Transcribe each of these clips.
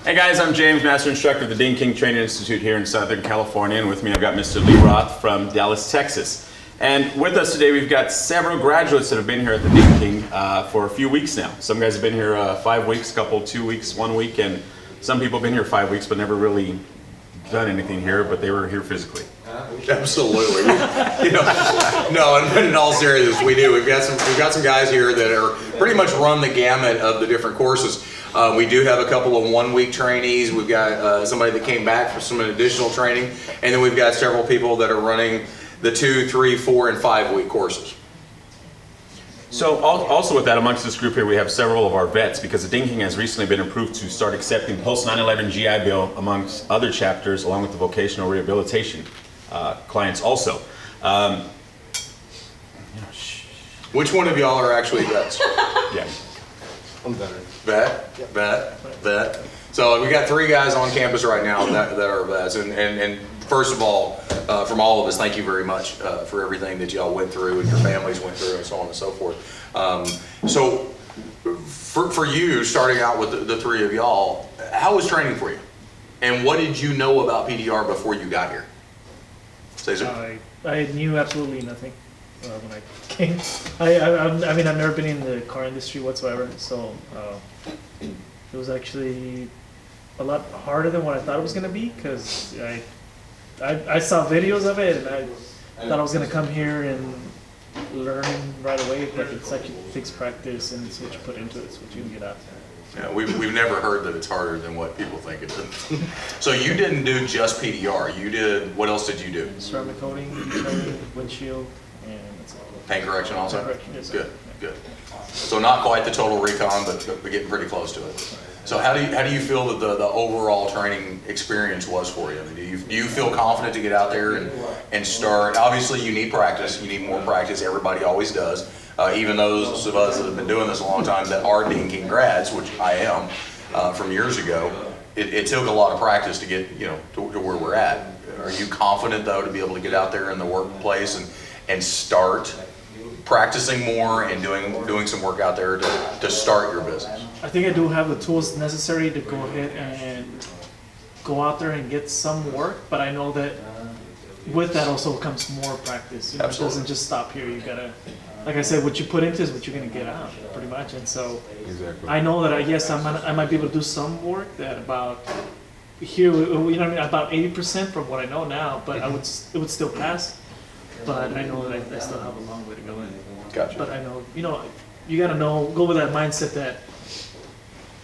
Hey guys, I'm James, Master Instructor of the Dean King Training Institute here in Southern California, and with me I've got Mr. Lee Roth from Dallas, Texas. And with us today we've got several graduates that have been here at the Dean King for a few weeks now. Some guys have been here 5 weeks, a couple 2 weeks, 1 week, and some people have been here 5 weeks but never really done anything here, but they were here physically. Absolutely. No, and in all seriousness, we do. We've got some guys here that are pretty much run the gamut of the different courses. We do have a couple of 1 week trainees. We've got somebody that came back for some additional training, and then we've got several people that are running the 2, 3, 4, and 5 week courses. So also with that, amongst this group here, we have several of our vets, because the Dean King has recently been approved to start accepting post 9/11 GI Bill amongst other chapters, along with the vocational rehabilitation clients also. Which one of y'all are actually vets? Yeah. I'm veteran. Vet. So we got 3 guys on campus right now that are vets. And first of all, from all of us, thank you very much for everything that y'all went through and your families went through and so on and so forth. So for you, starting out with the 3 of y'all, how was training for you? And what did you know about PDR before you got here? I knew absolutely nothing when I came. I mean, I've never been in the car industry whatsoever, so it was actually a lot harder than what I thought it was going to be, because I saw videos of it and I thought I was going to come here and learn right away, but it's actually fixed practice, and it's what you put into it, it's what you can get out. Yeah, we've never heard that it's harder than what people think it is. So you didn't do just PDR. You did, what else did you do? Ceramic coating, windshield, and that's all. Paint correction also? Paint correction, yes, sir. Good. So not quite the total recon, but getting pretty close to it. So how do you feel that the overall training experience was for you? I mean, do you feel confident to get out there and start? Obviously you need practice, you need more practice, everybody always does. Even those of us that have been doing this a long time that are Dean King grads, which I am from years ago, it took a lot of practice to get to where we're at. Are you confident though to be able to get out there in the workplace and start practicing more and doing some work out there to start your business? I think I do have the tools necessary to go ahead and go out there and get some work, but I know that with that also comes more practice. It doesn't just stop here. You gotta, like I said, what you put into is what you're gonna get out, pretty much. And so exactly. I know that I might be able to do some work that about here, about 80% from what I know now, but it would still pass. But I know that I still have a long way to go in. Gotcha. But I know, you gotta go with that mindset that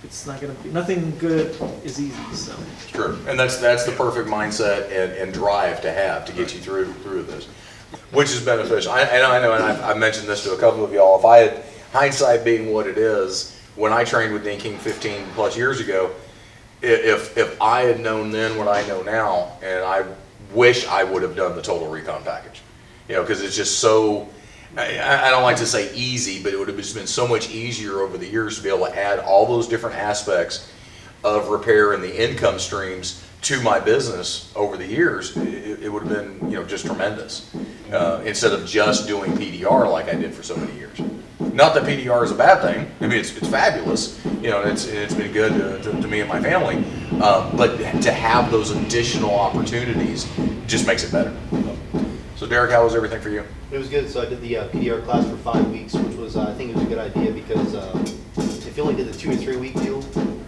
it's not gonna be, nothing good is easy, so. True, and that's the perfect mindset and drive to have to get you through this, which is beneficial. I know, and I've mentioned this to a couple of y'all. If I had, hindsight being what it is, when I trained with Dean King 15 plus years ago, if I had known then what I know now, and I wish I would have done the total recon package, because it's just so. I don't like to say easy, but it would have just been so much easier over the years to be able to add all those different aspects of repair and the income streams to my business over the years. It would have been, just tremendous, instead of just doing PDR like I did for so many years. Not that PDR is a bad thing. I mean, it's fabulous. It's been good to me and my family, but to have those additional opportunities just makes it better. So Derek, how was everything for you? It was good. So I did the PDR class for 5 weeks, which was, I think it was a good idea, because if you only did the 2 or 3 week deal,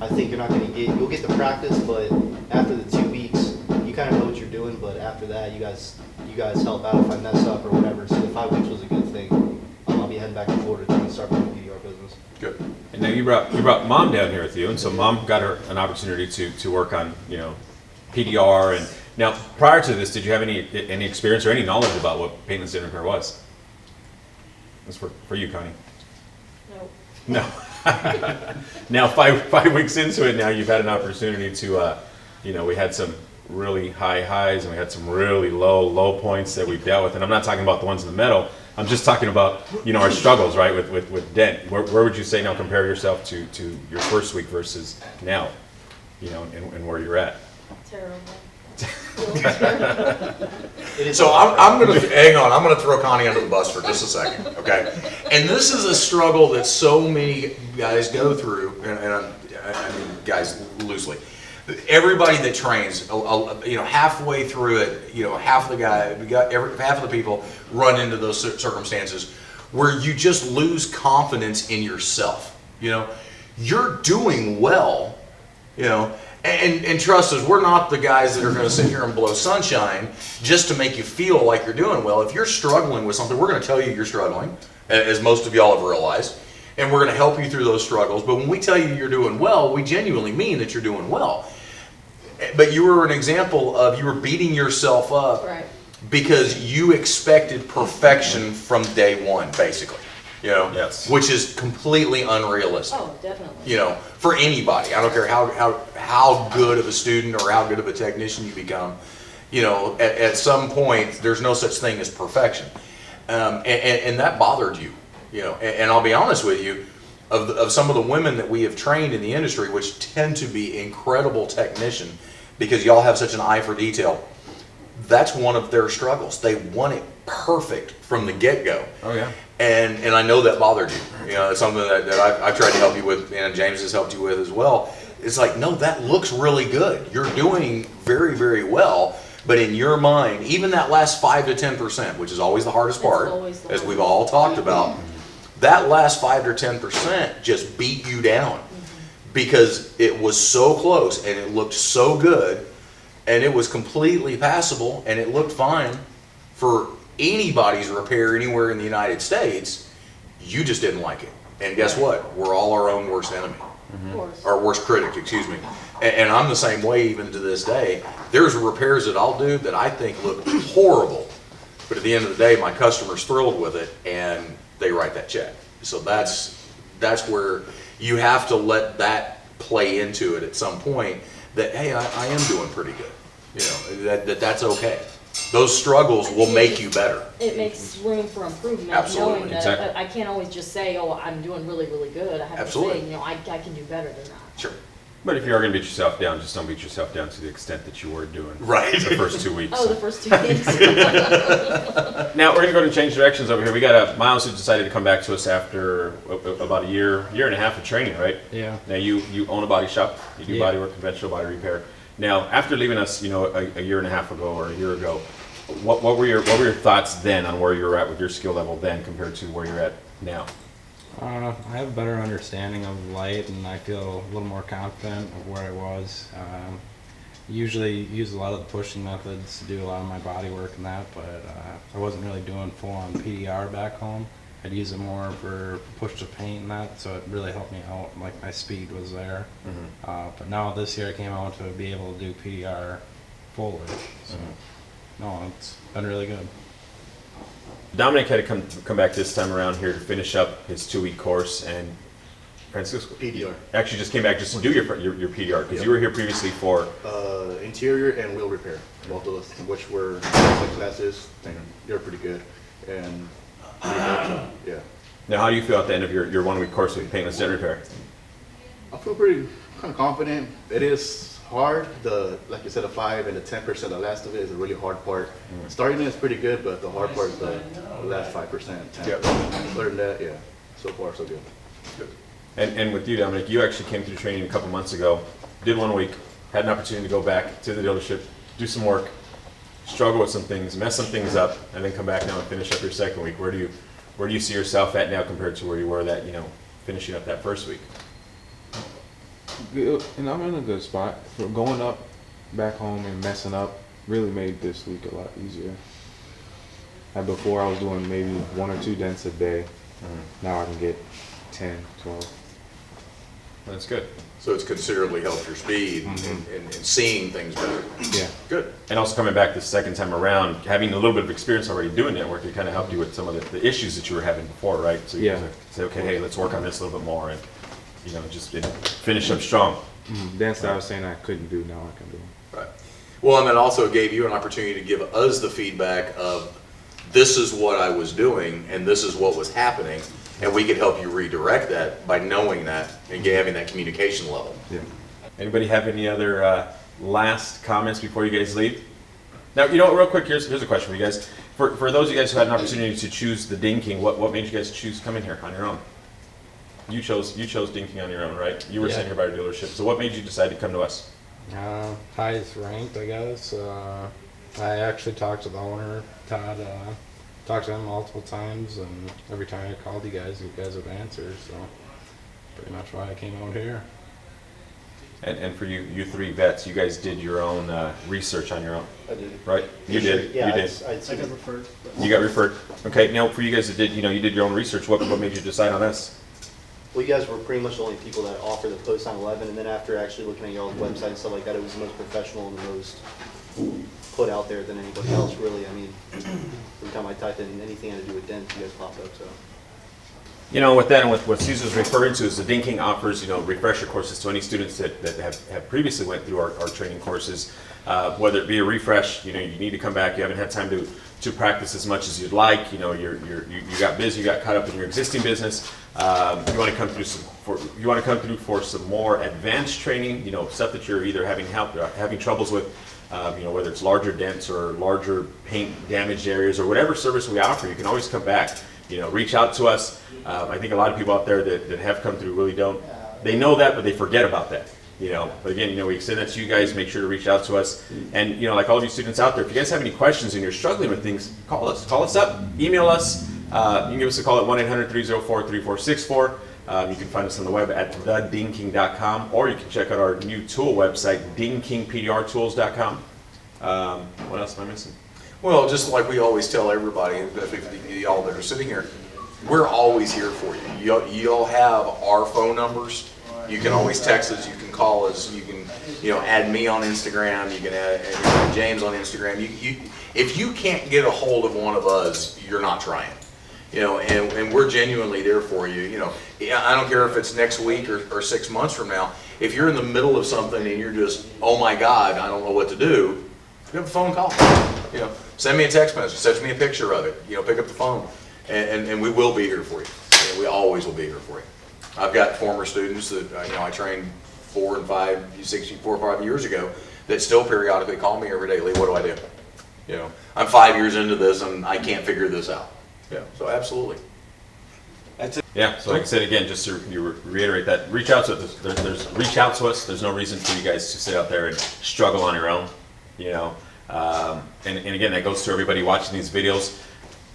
I think you're not going to you'll get the practice, but after the 2 weeks, you kind of know what you're doing, but after that, you guys help out if I mess up or whatever. So the 5 weeks was a good thing. I'll be heading back to Florida to start my PDR business. Good. And now you brought Mom down here with you, and so Mom got her an opportunity to work on PDR. And now prior to this, did you have any experience or any knowledge about what Paintless Dent repair was? That's for you, Connie. No. Now five weeks into it, now you've had an opportunity to we had some really high highs and we had some really low points that we've dealt with, and I'm not talking about the ones in the middle. I'm just talking about our struggles, right, with Dent. Where would you say now, compare yourself to your first week versus now, and where you're at? Terrible. So I'm going to hang on. I'm going to throw Connie under the bus for just a second, okay? And this is a struggle that so many guys go through, and I mean guys loosely. everybody that trains, halfway through it, half of the people run into those circumstances where you just lose confidence in yourself. You're doing well, and trust us, we're not the guys that are going to sit here and blow sunshine just to make you feel like you're doing well. If you're struggling with something, we're going to tell you you're struggling, as most of y'all have realized, and we're going to help you through those struggles. But when we tell you you're doing well, we genuinely mean that you're doing well. But you were an example of you were beating yourself up because you expected perfection from day one, basically. Yes. Which is completely unrealistic. Oh, definitely. For anybody. I don't care how good of a student or how good of a technician you become. At some point, there's no such thing as perfection. And that bothered you. And I'll be honest with you, of some of the women that we have trained in the industry, which tend to be incredible technicians, because y'all have such an eye for detail, that's one of their struggles. They want it perfect from the get-go. Oh, yeah. And I know that bothered you. It's something that I've tried to help you with, and James has helped you with as well. It's like, no, that looks really good. You're doing very, very well. But in your mind, even that last 5 to 10%, which is always the hardest part, as we've all talked about, that last 5 to 10% just beat you down because it was so close and it looked so good and it was completely passable and it looked fine for anybody's repair anywhere in the United States. You just didn't like it. And guess what? We're all our own worst enemy. Of course. Our worst critic, excuse me. And I'm the same way even to this day. There's repairs that I'll do that I think look horrible, but at the end of the day, my customer's thrilled with it and they write that check. So that's where you have to let that play into it at some point, that, hey, I am doing pretty good. That's okay. Those struggles will make you better. It makes room for improvement. Absolutely. Knowing that Exactly. I can't always just say, oh, I'm doing really, really good. I have Absolutely. to say, I can do better than that. Sure. But if you are going to beat yourself down, just don't beat yourself down to the extent that you were doing Right. the first 2 weeks. Oh, the first 2 weeks. Now we're going to go to change directions over here. We got Miles who decided to come back to us after about a year and a half of training, right? Yeah. Now you own a body shop. You do body work, conventional body repair. Now after leaving us, a year and a half ago or a year ago, what were your thoughts then on where you were at with your skill level then compared to where you're at now? I have a better understanding of light, and I feel a little more confident of where I was. Usually use a lot of the pushing methods to do a lot of my body work and that, but I wasn't really doing full-on PDR back home. I'd use it more for push to paint and that, so it really helped me out. Like, my speed was there. But now this year I came out to be able to do PDR fully. So, no, it's been really good. Dominic had to come back this time around here to finish up his 2-week course, and Francisco PDR. actually just came back just to do your PDR, because you were here previously for Interior and wheel repair, both of those, which were classes, and they're pretty good. And yeah, Now, how do you feel at the end of your 1-week course with Paintless Dent repair? I feel pretty kind of confident. It is hard. Like you said, the 5 and the 10%, the last of it is a really hard part. Starting it is pretty good, but the hard part is the last 5%, 10%. Other than that, yeah, so far so good. And with you, Dominic, you actually came through training a couple months ago, did 1 week, had an opportunity to go back to the dealership, do some work, struggle with some things, mess some things up, and then come back now and finish up your 2nd week. Where do you see yourself at now compared to where you were finishing up that 1st week? Good, and I'm in a good spot. For going up back home and messing up really made this week a lot easier. Like before, I was doing maybe 1 or 2 dents a day. Now I can get 10, 12. That's good. So it's considerably helped your speed and seeing things better. Yeah. Good. And also coming back the 2nd time around, having a little bit of experience already doing that work, it kind of helped you with some of the issues that you were having before, right? So you say, okay, hey, let's work on this a little bit more, and just finish up strong. Dents that I was saying I couldn't do, now I can do. Right. Well, and that also gave you an opportunity to give us the feedback of, this is what I was doing and this is what was happening, and we could help you redirect that by knowing that and having that communication level. Yeah. Anybody have any other last comments before you guys leave? Now, real quick, here's a question for you guys. For those of you guys who had an opportunity to choose the Dinking, what made you guys choose coming here on your own? You chose Dinking on your own, right? You were sent here by our dealership. So what made you decide to come to us? Highest ranked, I guess. I actually talked to the owner, Todd. Talked to him multiple times, and every time I called you guys would answer. So pretty much why I came out here. And for you three vets, you guys did your own research on your own, I did. right? You did. Yeah, You did. I'd I got referred. You got referred. Okay. Now, for you guys that did, you did your own research. What made you decide on us? Well, you guys were pretty much the only people that offer the post on 11, and then after actually looking at y'all's website and stuff like that, it was the most professional and the most put out there than anybody else, really. I mean, every time I typed in anything had to do with dents, you guys popped up, so. With that and with what Susan's referring to is the Dinking offers, refresher courses to any students that have previously went through our training courses. Whether it be a refresh, you need to come back. You haven't had time to practice as much as you'd like. You got busy, you got caught up in your existing business. You want to come through for some more advanced training. Stuff that you're either having troubles with. Whether it's larger dents or larger paint damaged areas or whatever service we offer, you can always come back. Reach out to us. I think a lot of people out there that have come through really don't. They know that, but they forget about that. But again, we extend that to you guys. Make sure to reach out to us. And like all of you students out there, if you guys have any questions and you're struggling with things, call us. Call us up. Email us. You can give us a call at 1-800-304-3464. You can find us on the web at thedingking.com, or you can check out our new tool website, dingkingpdrtools.com. What else am I missing? Well, just like we always tell everybody, y'all that are sitting here, we're always here for you. You'll have our phone numbers. You can always text us. You can call us. You can, add me on Instagram. You can add James on Instagram. If you can't get a hold of one of us, you're not trying. And we're genuinely there for you. I don't care if it's next week or 6 months from now. If you're in the middle of something and you're just, oh my God, I don't know what to do, pick up the phone, call. Send me a text message, send me a picture of it. Pick up the phone, and we will be here for you. We always will be here for you. I've got former students that I trained 4 or 5 years ago that still periodically call me every day. Lee, what do I do? I'm 5 years into this and I can't figure this out. So absolutely. Yeah, so like I said again, just to reiterate that, reach out to us. Reach out to us. There's no reason for you guys to sit out there and struggle on your own. And again, that goes to everybody watching these videos.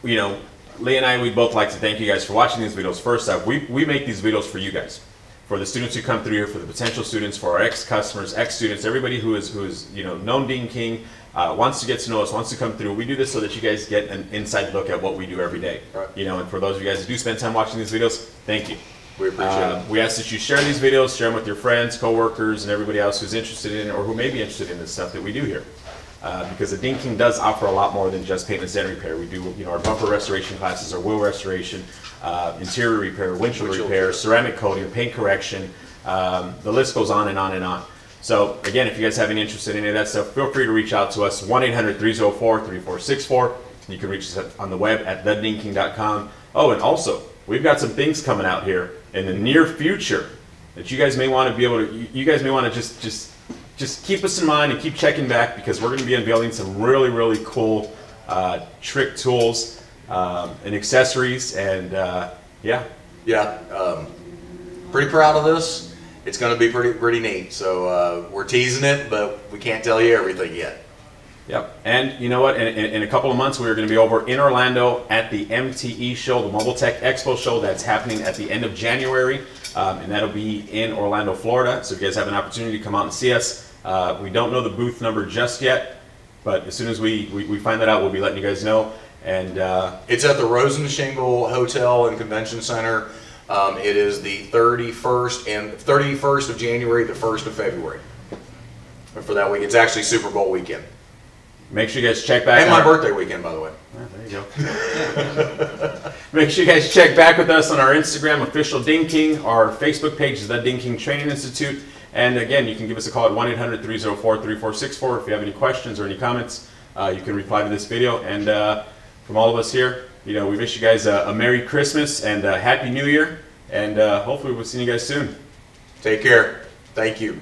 Lee and I, we'd both like to thank you guys for watching these videos. First off, we make these videos for you guys, for the students who come through here, for the potential students, for our ex-customers, ex-students, everybody who is known Dean King, wants to get to know us, wants to come through. We do this so that you guys get an inside look at what we do every day. Right. And for those of you guys who do spend time watching these videos, thank you. We appreciate it. We ask that you share these videos, share them with your friends, coworkers, and everybody else who's interested in or who may be interested in the stuff that we do here. Because the Dean King does offer a lot more than just paintless dent repair. We do, our bumper restoration classes, our wheel restoration, interior repair, windshield repair, ceramic coating, paint correction. The list goes on and on and on. So again, if you guys have any interest in any of that stuff, feel free to reach out to us, 1-800-304-3464. You can reach us on the web at thedingking.com. Oh, and also, we've got some things coming out here in the near future that you guys may want to be able to, you guys may want to just keep us in mind and keep checking back, because we're going to be unveiling some really, really cool trick tools and accessories, and Pretty proud of this. It's going to be pretty neat. So we're teasing it, but we can't tell you everything yet. Yep. And you know what? In a couple of months, we're going to be over in Orlando at the MTE show, the Mobile Tech Expo show. That's happening at the end of January, and that'll be in Orlando, Florida. So if you guys have an opportunity to come out and see us, we don't know the booth number just yet, but as soon as we find that out, we'll be letting you guys know. And it's at the Rosen Shingle Hotel and Convention Center. It is the 31st of January, the 1st of February. And for that week, it's actually Super Bowl weekend. make sure you guys check back. And my birthday weekend, by the way. There you go. Make sure you guys check back with us on our Instagram, official Ding King. Our Facebook page is the Ding King Training Institute. And again, you can give us a call at 1-800-304-3464 if you have any questions or any comments. You can reply to this video. And from all of us here, we wish you guys a Merry Christmas and a Happy New Year. And hopefully we'll see you guys soon. Take care. Thank you.